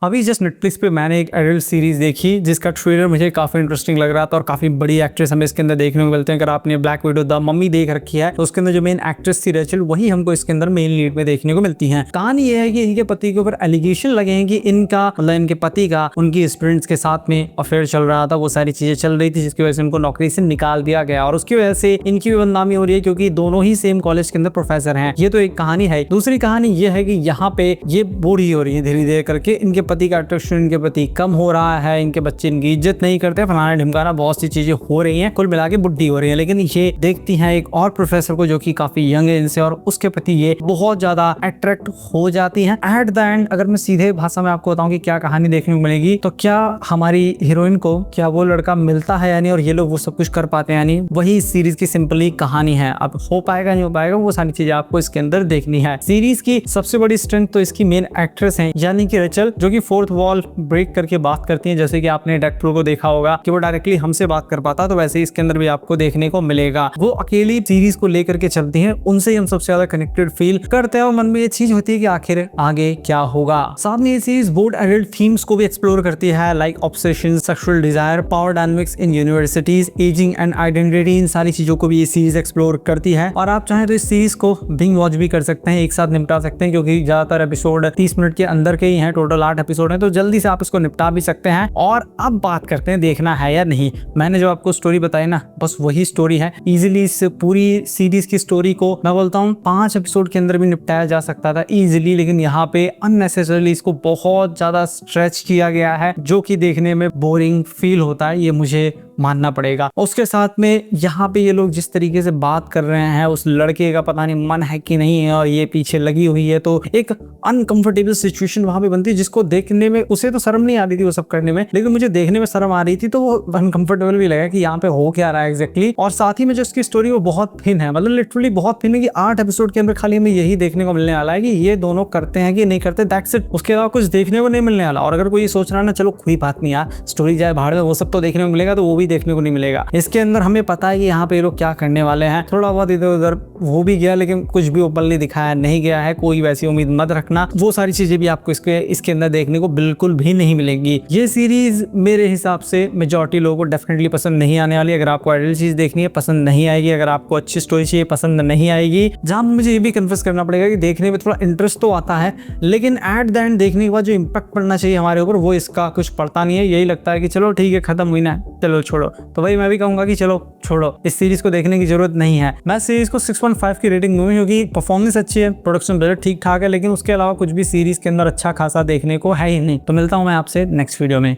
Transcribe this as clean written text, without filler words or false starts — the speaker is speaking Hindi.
अभी जस्ट नेटफ्लिक्स पे मैंने एक एडल्ट सीरीज देखी जिसका ट्रेलर मुझे काफी इंटरेस्टिंग लग रहा था और काफी बड़ी एक्ट्रेस हमें इसके अंदर देखने को मिलते हैं। अगर आपने ब्लैक विडो द मम्मी देख रखी है तो उसके अंदर जो मेन एक्ट्रेस थी रेचल, वही हमको इसके अंदर मेन लीड में देखने को मिलती है। कहानी ये है कि इनके पति के ऊपर एलिगेशन लगे हैं कि इनका मतलब इनके पति का उनकी स्टूडेंट्स के साथ में अफेयर चल रहा था, वो सारी चीजें चल रही थी जिसकी वजह से उनको नौकरी से निकाल दिया गया और उसकी वजह से इनकी भी बदनामी हो रही है क्योंकि दोनों ही सेम कॉलेज के अंदर प्रोफेसर हैं। ये तो एक कहानी है। दूसरी कहानी ये है कि यहाँ पे ये बूढ़ी हो रही है धीरे धीरे करके, इनके पति का अट्रैक्शन इनके प्रति कम हो रहा है, इनके बच्चे इनकी इज्जत नहीं करते, फलाना ढिमकाना बहुत सी चीजें हो रही हैं, कुल मिला के बुढ़ी हो रही है। लेकिन ये देखती हैं एक और प्रोफेसर को जो कि काफी यंग है इनसे और उसके प्रति ये बहुत ज्यादा अट्रैक्ट हो जाती हैं। एट द एंड अगर मैं सीधे भाषा में आपको बताऊं कि क्या कहानी देखने को मिलेगी, तो क्या हमारी हीरोइन को क्या वो लड़का मिलता है यानी और ये लोग वो सब कुछ कर पाते हैं यानी, वही सीरीज की सिंपली कहानी है। अब हो पाएगा नहीं हो पाएगा वो सारी चीजें आपको इसके अंदर देखनी है। सीरीज की सबसे बड़ी स्ट्रेंथ तो इसकी मेन एक्ट्रेस है यानी कि रेचल, जो कि फोर्थ वॉल ब्रेक करके बात करती है। जैसे कि आपने डेडपूल को देखा होगा कि वो डायरेक्टली हमसे बात कर पाता, तो वैसे ही इसके अंदर भी आपको देखने को मिलेगा। वो अकेली सीरीज को लेकर के चलती हैं, उनसे ही हम सबसे ज्यादा कनेक्टेड फील करते हैं और मन में ये चीज होती है कि आखिर आगे क्या होगा। साथ में ये सीरीज बोर्ड एडल्ट थीम्स को भी एक्सप्लोर करती है, like obsession, sexual desire, power dynamics in universities, ageing and identity, इन सारी चीजों को भी ये सीरीज एक्सप्लोर करती है। और आप चाहें तो इस सीरीज को बिंज वॉच भी कर सकते हैं, एक साथ निपटा सकते हैं क्योंकि ज्यादातर एपिसोड 30 मिनट के अंदर के ही हैं, टोटल 8 एपिसोड हैं, तो जल्दी से आप इसको निपटा भी सकते हैं। और अब बात करते हैं देखना है या नहीं। मैंने जो आपको स्टोरी बताई ना, बस वही स्टोरी है। इजीली इस पूरी सीरीज की स्टोरी को मैं बोलता हूँ 5 एपिसोड के अंदर भी निपटाया जा सकता था इजीली, लेकिन यहाँ पे अननेसेसरली इसको बहुत ज्यादा स्ट्रेच किया गया है जो कि देखने में बोरिंग फील होता है, ये मुझे मानना पड़ेगा। उसके साथ में यहाँ पे ये लोग जिस तरीके से बात कर रहे हैं, उस लड़के का पता नहीं मन है कि नहीं है और ये पीछे लगी हुई है, तो एक अनकंफर्टेबल सिचुएशन वहां पे बनती है जिसको देखने में, उसे तो शर्म नहीं आ रही थी वो सब करने में, लेकिन मुझे देखने में शर्म आ रही थी, तो वो अनकंफर्टेबल भी लगा कि यहाँ पे हो क्या रहा है एग्जैक्टली। और साथ ही में जो इसकी स्टोरी वो बहुत थिन है, मतलब लिटरली बहुत थिन है कि 8 एपिसोड के अंदर खाली हमें यही देखने को मिलने वाला है कि ये दोनों करते हैं कि नहीं करते, दैट्स इट। उसके अलावा कुछ देखने को नहीं मिलने वाला। और अगर कोई सोच रहा है ना चलो कोई बात नहीं यार, स्टोरी जाए भाड़ में, वो सब तो देखने को मिलेगा, तो वो भी देखने को नहीं मिलेगा। इसके अंदर हमें पता है कि यहाँ पे ये लोग क्या करने वाले हैं, थोड़ा बहुत इधर उधर हो भी गया लेकिन कुछ भी ओपनली दिखाया नहीं गया है, कोई वैसी उम्मीद मत रखना। वो सारी चीजें भी आपको इसके अंदर देखने को बिल्कुल भी नहीं मिलेंगी। ये सीरीज मेरे हिसाब से मेजॉरिटी लोगों को डेफिनेटली पसंद नहीं आने वाली। अगर आपको एडल्ट चीज देखनी है पसंद नहीं आएगी, अगर आपको अच्छी स्टोरी चाहिए पसंद नहीं आएगी। जहां मुझे ये भी कन्फेस करना पड़ेगा कि देखने में थोड़ा इंटरेस्ट तो आता है, लेकिन एट द एंड देखने के बाद जो इम्पैक्ट पड़ना चाहिए हमारे ऊपर वो इसका कुछ पड़ता नहीं है। यही लगता है कि चलो ठीक है खत्म हुई ना, चलो छोड़ो। तो भाई मैं भी कहूंगा कि चलो छोड़ो, इस सीरीज को देखने की जरूरत नहीं है। मैं सीरीज को 6.5 की रेटिंग दूंगी क्योंकि परफॉर्मेंस अच्छी है, प्रोडक्शन बजट ठीक ठाक है, लेकिन उसके अलावा कुछ भी सीरीज के अंदर अच्छा खासा देखने को है ही नहीं। तो मिलता हूं मैं आपसे नेक्स्ट वीडियो में।